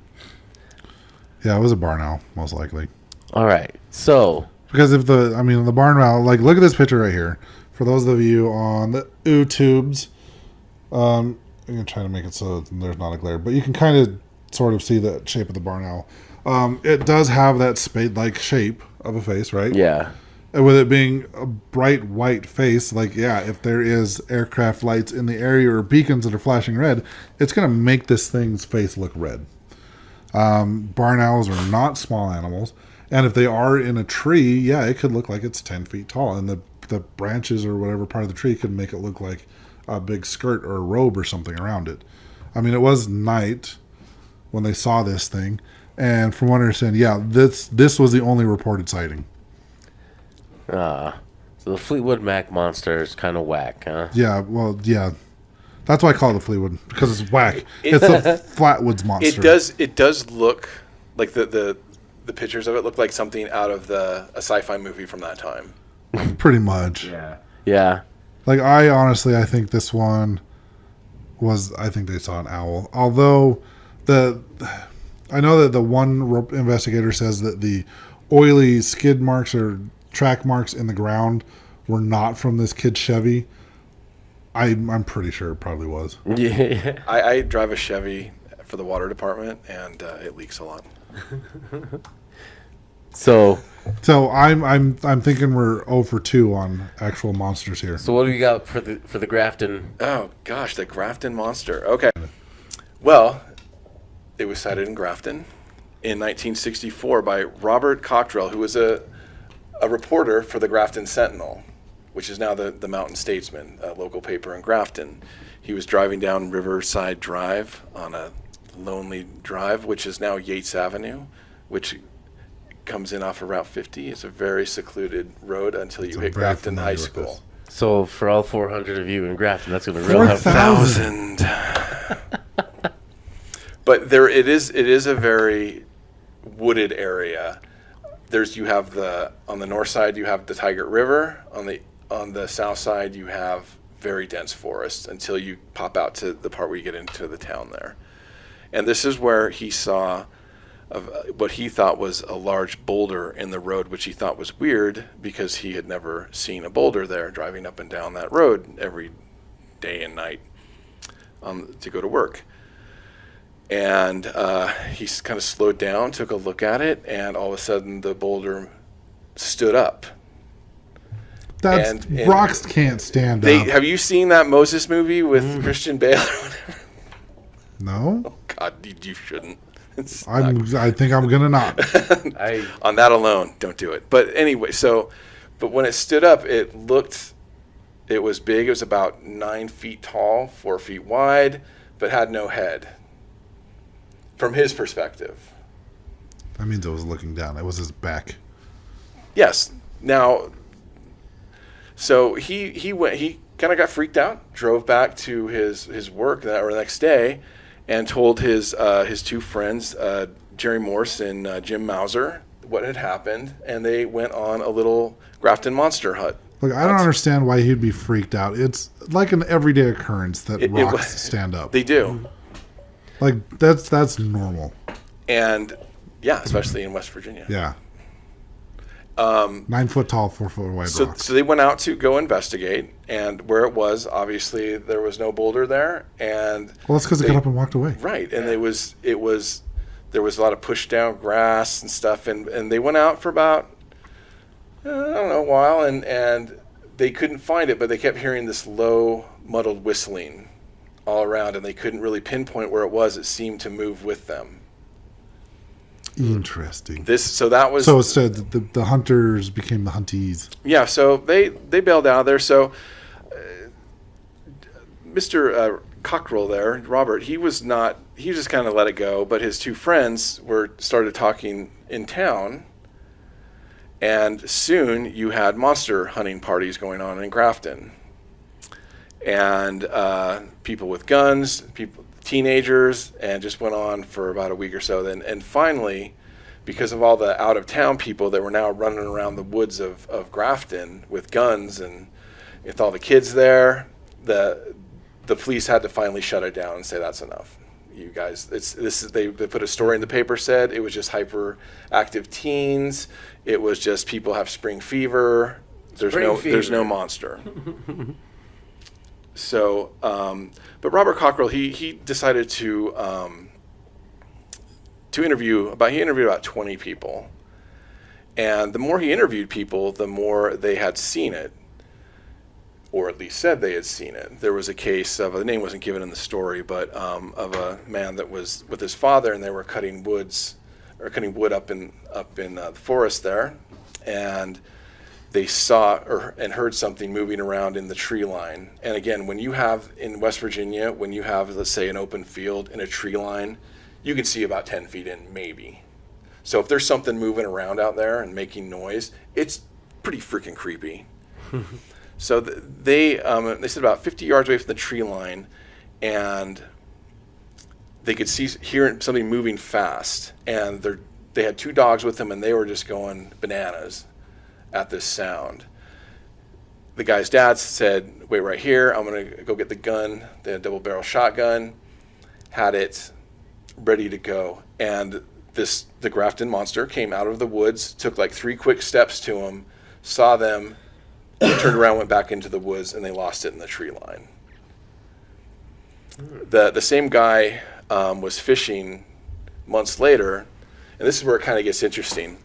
Yeah, it was a barn owl, most likely. All right, so Because the barn owl, like, look at this picture right here. For those of you on the YouTubes, I'm going to try to make it so there's not a glare, but you can kind of sort of see the shape of the barn owl. It does have that spade-like shape of a face, right? yeah, And with it being a bright white face, like, yeah, if there is aircraft lights in the area or beacons that are flashing red, it's going to make this thing's face look red. Barn owls are not small animals. And if they are in a tree, yeah, it could look like it's 10 feet tall. And the branches or whatever part of the tree could make it look like a big skirt or a robe or something around it. I mean, it was night when they saw this thing. And from what I understand, yeah, this was the only reported sighting. so the Fleetwood Mac monster is kind of whack, huh? Yeah, well, yeah. That's why I call it the Fleetwood, because it's whack. It's a Flatwoods monster. It does look like the pictures of it look like something out of a sci-fi movie from that time. Pretty much. Yeah. Like, I think this one I think they saw an owl. Although, I know that the one investigator says that the oily skid marks or track marks in the ground were not from this kid's Chevy. I'm pretty sure it probably was. Yeah. I drive a Chevy for the water department, and it leaks a lot. So I'm thinking we're 0 for 2 on actual monsters here. So what do we got for the Grafton? Oh gosh, the Grafton monster. Okay, well, it was sighted in Grafton in 1964 by Robert Cottrell, who was a reporter for the Grafton Sentinel, which is now the Mountain Statesman, a local paper in Grafton. He was driving down Riverside Drive on a lonely drive, which is now Yates Avenue, which comes in off of Route 50. It's a very secluded road until you hit Grafton High School. So for all 400 of you in Grafton, that's going to be real helpful. 4,000. But it is a very wooded area. You have on the north side you have the Tigert River. On the south side you have very dense forest until you pop out to the part where you get into the town there. And this is where he saw what he thought was a large boulder in the road, which he thought was weird because he had never seen a boulder there, driving up and down that road every day and night to go to work. And he kind of slowed down, took a look at it, and all of a sudden the boulder stood up. And rocks can't stand up. Have you seen that Moses movie with Christian Bale or whatever? No. Oh God, you shouldn't. I think I'm gonna not. On that alone, don't do it. But anyway, but when it stood up, it was big. It was about 9 feet tall, 4 feet wide, but had no head. From his perspective. That means it was looking down. It was his back. Yes. Now, so he kind kind of got freaked out, drove back to his work the next day, and told his two friends, Jerry Morse and Jim Mauser, what had happened, and they went on a little Grafton monster hunt. Look, I don't understand why he'd be freaked out. It's like an everyday occurrence that rocks stand up. They do. Like, that's normal. And, yeah, especially in West Virginia. Yeah. 9 foot tall, 4 foot wide rocks. So they went out to go investigate, and where it was, obviously, there was no boulder there. And well, that's because they got up and walked away. Right, and there was a lot of pushed down grass and stuff, and they went out for about, I don't know, a while, and they couldn't find it, but they kept hearing this low, muddled whistling all around, and they couldn't really pinpoint where it was. It seemed to move with them. Interesting. So instead, the hunters became the huntees. Yeah, so they bailed out of there. So Mr. Cockrell there, Robert, he just kind of let it go, but his two friends started talking in town, and soon you had monster hunting parties going on in Grafton. And people with guns, teenagers, and just went on for about a week or so. And finally, because of all the out-of-town people that were now running around the woods of Grafton with guns, and with all the kids there, the police had to finally shut it down and say, that's enough. You guys, they put a story in the paper, said it was just hyperactive teens. It was just people have spring fever. There's no monster. So, but Robert Cockrell, he decided to interview about 20 people, and the more he interviewed people, the more they had seen it, or at least said they had seen it. There was a case of, the name wasn't given in the story, but of a man that was with his father, and they were cutting wood up in the forest there, and they saw and heard something moving around in the tree line. And again, when you have, in West Virginia, when you have, let's say, an open field in a tree line, you can see about 10 feet in, maybe. So if there's something moving around out there and making noise, it's pretty freaking creepy. So they said about 50 yards away from the tree line, and they could hear something moving fast. And they had two dogs with them, and they were just going bananas at this sound. The guy's dad said, wait right here, I'm going to go get the gun, the double barrel shotgun, had it ready to go. And the Grafton monster came out of the woods, took like 3 quick steps to him, saw them, turned around, went back into the woods, and they lost it in the tree line. The same guy was fishing months later, and this is where it kind of gets interesting.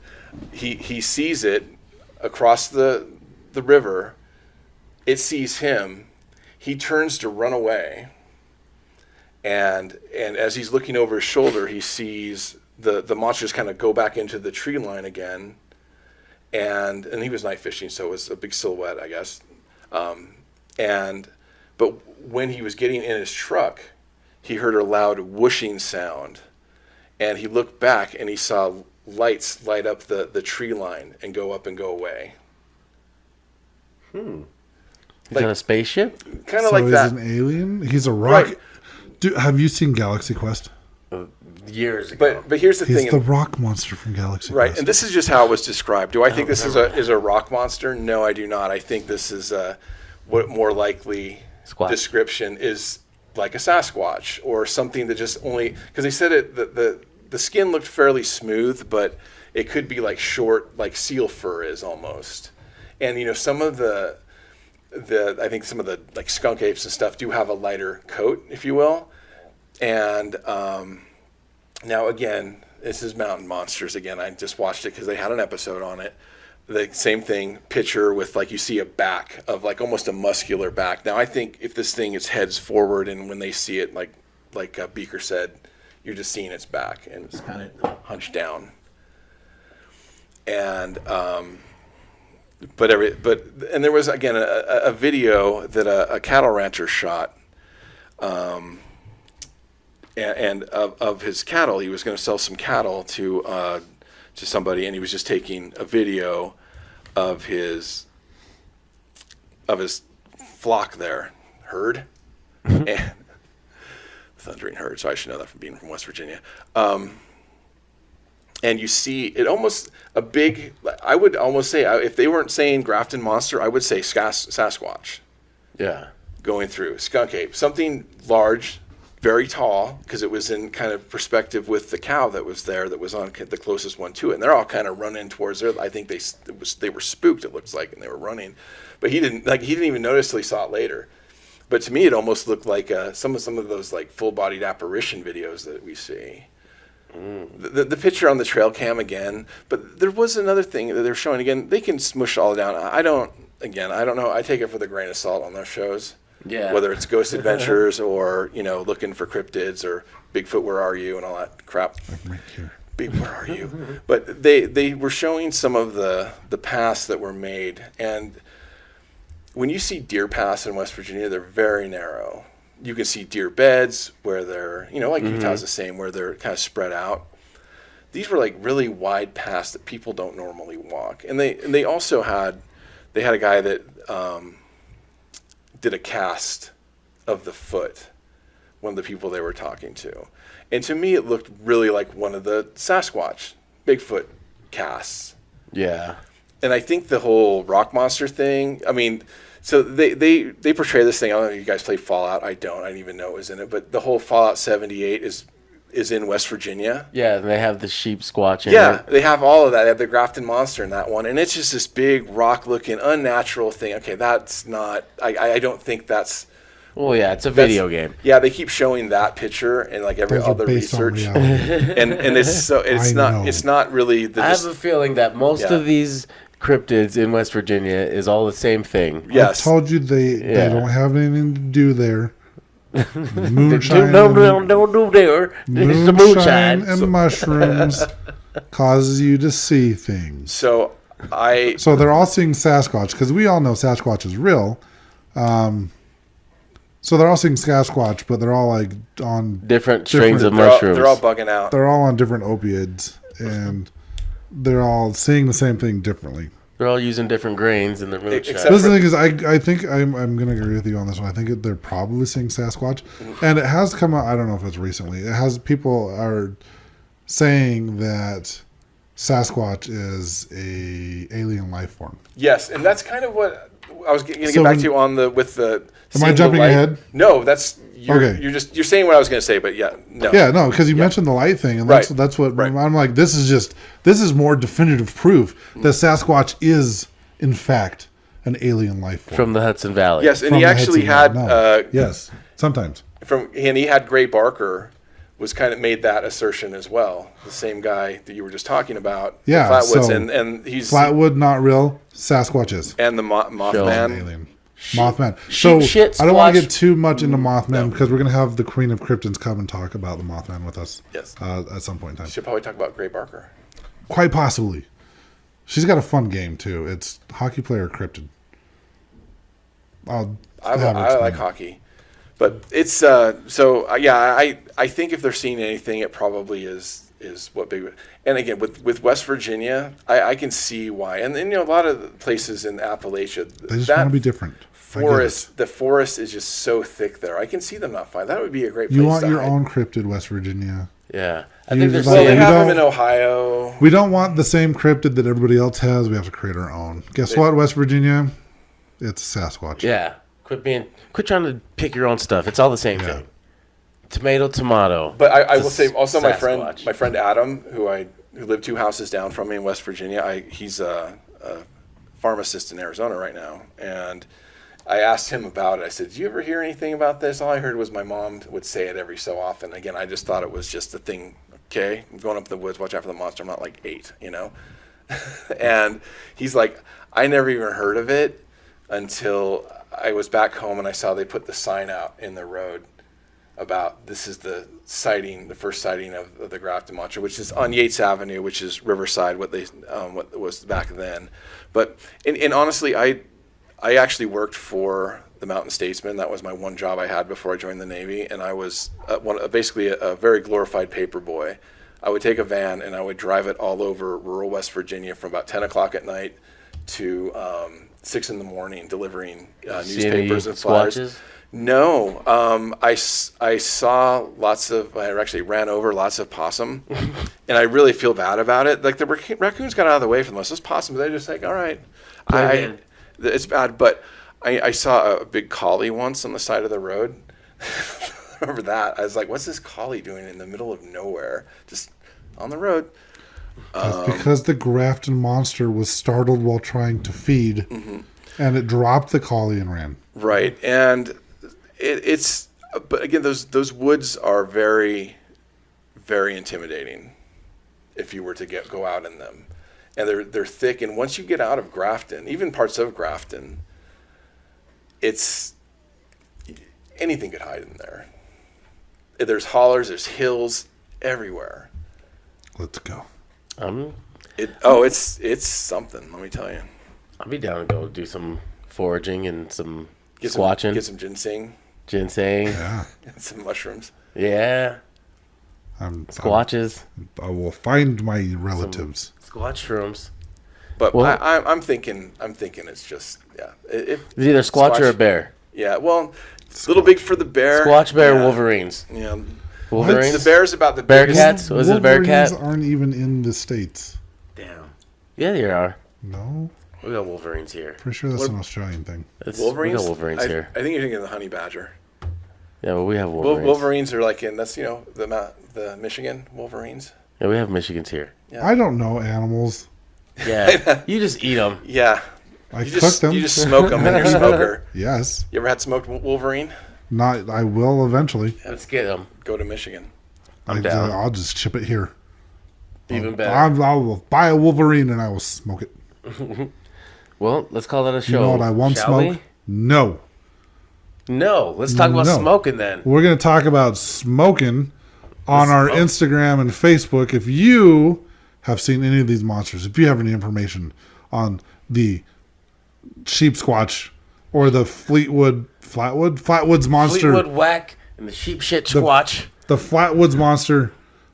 He sees it across the river. It sees him. He turns to run away, and as he's looking over his shoulder, he sees the monsters kind of go back into the tree line again, and he was night fishing, so it was a big silhouette, I guess. But when he was getting in his truck, he heard a loud whooshing sound, and he looked back and he saw lights light up the tree line and go up and go away. He's on a spaceship? Kind of like that. So he's an alien? He's a rock? Right. Have you seen Galaxy Quest? Years ago. But here's the thing. He's the rock monster from Galaxy Right, Quest. and this is just how it was described. Do I think this is a rock monster? No, I do not. I think this is what more likely description is like a Sasquatch or something that just only, because they said the skin looked fairly smooth, but it could be like short, like seal fur is almost. And some of the I think some of the like skunk apes and stuff do have a lighter coat, if you will. And now again, this is Mountain Monsters again. I just watched it because they had an episode on it. The same thing, picture with like you see a back of like almost a muscular back. Now I think if this thing is heads forward, and when they see it, like Beaker said, you're just seeing its back and it's kind of hunched down. And but there was again a video that a cattle rancher shot, and of his cattle. He was going to sell some cattle to somebody, and he was just taking a video of his flock there, herd, and thundering herd. So I should know that from being from West Virginia. And you see it almost a big. I would almost say if they weren't saying Grafton monster, I would say Sasquatch. Yeah. Going through skunk ape, something large, very tall, because it was in kind of perspective with the cow that was there, that was on the closest one to it, and they're all kind of running towards there. I think they were spooked. It looks like, and they were running, but he didn't even notice till he saw it later. But to me, it almost looked like some of those like full-bodied apparition videos that we see. The picture on the trail cam again, but there was another thing that they're showing again. They can smush all down. I don't know. I take it with a grain of salt on those shows. Yeah. Whether it's Ghost Adventures or, looking for cryptids or Bigfoot, where are you, and all that crap. I'm right here. Big, where are you? But they were showing some of the paths that were made. And when you see deer paths in West Virginia, they're very narrow. You can see deer beds where they're, like Utah's the same, where they're kind of spread out. These were like really wide paths that people don't normally walk. And they also had a guy that did a cast of the foot, one of the people they were talking to. And to me, it looked really like one of the Sasquatch, Bigfoot casts. Yeah. And I think the whole rock monster thing, so they portray this thing. I don't know if you guys play Fallout. I don't. I didn't even know it was in it. But the whole Fallout 78 is in West Virginia. Yeah, and they have the sheep squatch in Yeah, it. they have all of that. They have the Grafton monster in that one. And it's just this big rock-looking, unnatural thing. Okay, that's not... I don't think that's... Well, yeah, it's a video game. Yeah, they keep showing that picture and like every Those are other based on research. reality. and it's not really the... I have a feeling that most of these cryptids in West Virginia is all the same thing. Yes. I told you they don't have anything to do there. Moonshine. Don't do there. It's the moonshine. And mushrooms causes you to see things. So they're all seeing Sasquatch because we all know Sasquatch is real. So they're all seeing Sasquatch, but they're all like on different strains of mushrooms. They're all bugging out. They're all on different opiates, and they're all seeing the same thing differently. They're all using different grains in their moonshine. This is the thing is, I think I'm going to agree with you on this one. I think they're probably seeing Sasquatch, and it has come out. I don't know if it's recently. It has people are saying that Sasquatch is a alien life form. Yes, and that's kind of what I was going to get back to on with the. Am I jumping ahead? No, that's okay. You're saying what I was going to say, but no. Yeah, no, because you mentioned the light thing, and that's what I'm like. This is more definitive proof that Sasquatch is in fact an alien life form from the Hudson Valley. Yes, and he actually had yes, sometimes and he had Gray Barker was kind of made that assertion as well. The same guy that you were just talking about. Yeah, Flatwoods, so and he's Flatwood not real. Sasquatch is, and the Mothman. Alien. Mothman. So shit, I don't want to get too much into Mothman because we're going to have the Queen of Cryptids come and talk about the Mothman with us. Yes. At some point in time. Should probably talk about Gray Barker. Quite possibly. She's got a fun game too. It's hockey player cryptid. I like hockey, but it's I think if they're seeing anything, it probably is what big. And again, with West Virginia, I can see why. And a lot of places in Appalachia, they just want to be different. The forest is just so thick there. I can see them not finding that would be a great place. You want to your hide. own cryptid, West Virginia. Yeah, I think they have them in Ohio. We don't want the same cryptid that everybody else has. We have to create our own. Guess what, West Virginia? It's Sasquatch. Yeah. Quit trying to pick your own stuff. It's all the same thing. Tomato. But I will say also Sasquatch. my friend Adam, who lived 2 houses down from me in West Virginia. He's a pharmacist in Arizona right now, and I asked him about it. I said, "Did you ever hear anything about this?" All I heard was my mom would say it every so often. Again, I just thought it was just a thing. Okay, I'm going up the woods, watch out for the monster. I'm not like 8, And he's like, I never even heard of it until I was back home and I saw they put the sign out in the road about this is the first sighting of the Grafton monster, which is on Yates Avenue, which is Riverside, what was back then. But and honestly, I actually worked for the Mountain Statesman. That was my one job I had before I joined the Navy, and I was basically a very glorified paper boy. I would take a van and I would drive it all over rural West Virginia from about 10 o'clock at night to 6 in the morning delivering See any newspapers and flyers. squatches? No, I saw lots of. I actually ran over lots of possum, and I really feel bad about it. Like the raccoons got out of the way for the most. Those possums, they're just like, all right, it's bad. But I saw a big collie once on the side of the road. Remember that? I was like, what's this collie doing in the middle of nowhere, just on the road? Because the Grafton monster was startled while trying to feed, and it dropped the collie and ran. Right, and it's. But again, those woods are very, very intimidating. If you were to go out in them, and they're thick, and once you get out of Grafton, even parts of Grafton, it's anything could hide in there. There's hollers, there's hills everywhere. Let's go. It's something. Let me tell you. I'll be down to go do some foraging and some Get squatching. Get some ginseng. Yeah. And some mushrooms. Yeah. Squatches. I will find my relatives. Squatch shrooms. But I'm thinking it's just It's either squatch or a bear. Yeah. Well, it's a little big for the bear. Squatch, bear, Wolverines. Yeah. Wolverines. The bear's about the Bear biggest. cats. Was it a bear cat? Wolverines aren't even in the States. Damn. Yeah, they are. No. We got Wolverines here. Pretty sure that's an Australian thing. Wolverines. We got Wolverines here. I think you're thinking of the honey badger. Yeah, but we have Wolverines. Wolverines are like the Michigan Wolverines. Yeah, we have Michigans here. Yeah. I don't know animals. Yeah, you just eat them. Yeah. I cook them. You just smoke them in your smoker. Yes. You ever had smoked Wolverine? Not. I will eventually. Let's get them. Go to Michigan. down. I'll just ship it here. Even better. I will buy a Wolverine and I will smoke it. Well, let's call that a show. You know what I won't shall smoke? we? No. No. Let's talk about smoking then. We're going to talk about smoking on our Instagram and Facebook. If you have seen any of these monsters, if you have any information on the sheep squatch or the Flatwoods monster, Fleetwood Whack and the sheep shit squatch. the Flatwoods monster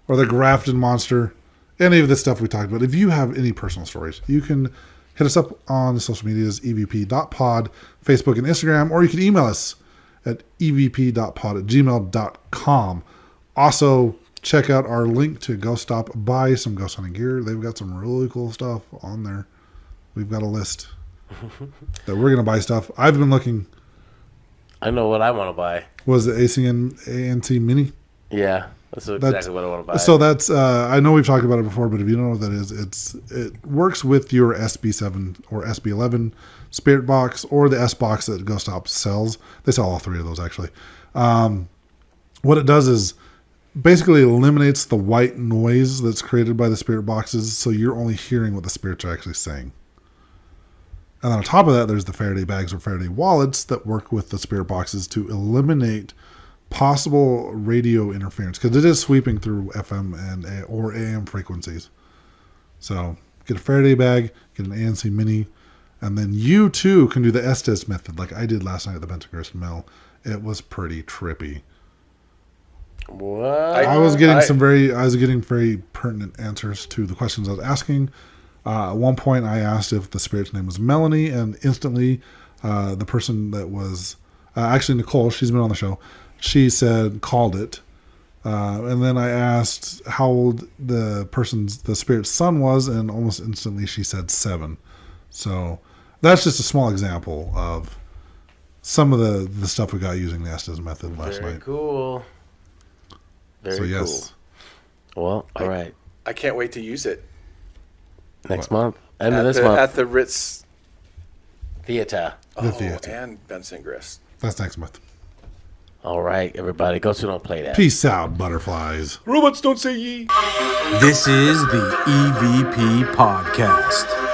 or the Grafton monster, any of the stuff we talked about, if you have any personal stories, you can hit us up on the social medias, evp.pod, Facebook and Instagram, or you can email us at evp.pod@gmail.com. Also, check out our link to go stop buy some ghost hunting gear. They've got some really cool stuff on there. We've got a list that we're going to buy stuff. I've been looking. I know what I want to buy. Was it ANC Mini? Yeah, that's exactly what I want to buy. So that's, I know we've talked about it before, but if you don't know what that is, it works with your SB7 or SB11 spirit box or the S box that Ghost Stop sells. They sell all three of those actually. What it does is basically eliminates the white noise that's created by the spirit boxes, so you're only hearing what the spirits are actually saying. And then on top of that, there's the Faraday bags or Faraday wallets that work with the spirit boxes to eliminate possible radio interference, because it is sweeping through FM or AM frequencies. So get a Faraday bag, get an ANC Mini, and then you too can do the Estes method like I did last night at the Benson Grist Mill. It was pretty trippy. What? I was getting very pertinent answers to the questions I was asking. At one point, I asked if the spirit's name was Melanie, and instantly, the person that was actually Nicole, she's been on the show, she called it. And then I asked how old the spirit's son was, and almost instantly she said 7. So that's just a small example of some of the stuff we got using the Estes method last night. Very cool. Very yes. Cool. Well, all right. I can't wait to use it. Next month. End of this month. At the Ritz Theater. The theater. And Benson Grist. That's next month. All right, everybody. Go to Don't Play That. Peace out, butterflies. Robots don't say ye. This is the EVP Podcast.